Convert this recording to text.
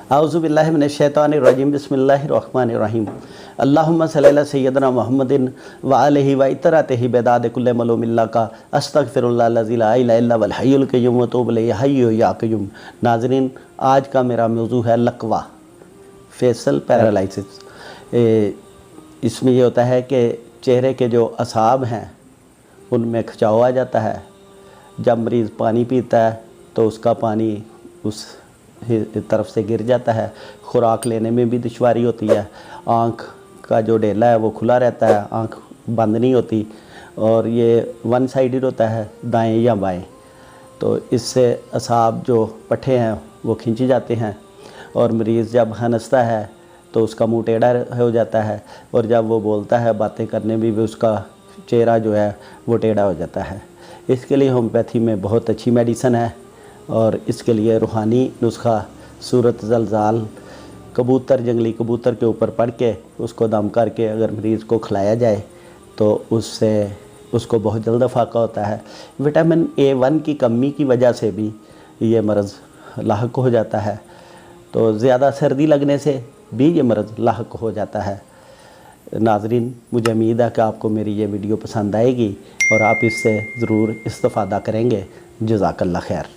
अऊज़ु बिल्लाहि मिनश्शैतानिर्रजीम बिस्मिल्लाहिर्रहमानिर्रहीम अल्लाहुम्मा सल्लि अला सय्यिदना मुहम्मदिन व आलिहि व इतरतिहि बिदाद कुल्लि मलूमिल्ला का अस्तगफिरुल्लाहल ला इलाहा इल्ला हुवल हय्युल क़य्यूम व अतूबु इलैहि हय्यु या क़य्यूम। नाज़रीन, आज का मेरा मौजू है लकवा, फेशियल पैरालिसिस। इसमें ये होता है कि चेहरे के जो असाब हैं उनमें खिंचाव आ जाता है। जब मरीज़ पानी पीता है तो उसका पानी उस तरफ से गिर जाता है। खुराक लेने में भी दुश्वारी होती है। आँख का जो डेला है वो खुला रहता है, आँख बंद नहीं होती, और ये वन साइडेड होता है, दाएं या बाएं। तो इससे असाब जो पट्टे हैं वो खींचे जाते हैं, और मरीज़ जब हंसता है तो उसका मुंह टेढ़ा हो जाता है, और जब वो बोलता है बातें करने में भी उसका चेहरा जो है वो टेढ़ा हो जाता है। इसके लिए होम्योपैथी में बहुत अच्छी मेडिसिन है, और इसके लिए रूहानी नुस्खा सूरत ज़लज़ाल कबूतर, जंगली कबूतर के ऊपर पढ़ के उसको दम करके अगर मरीज़ को खिलाया जाए तो उससे उसको बहुत जल्द फ़ाक़ा होता है। विटामिन A1 की कमी की वजह से भी ये मर्ज़ लाहक हो जाता है, तो ज़्यादा सर्दी लगने से भी ये मर्ज़ लाहक हो जाता है। नाज़रीन, मुझे उम्मीद है कि आपको मेरी ये वीडियो पसंद आएगी और आप इससे ज़रूर इस्तिफ़ादा करेंगे। जज़ाकल्लाह खैर।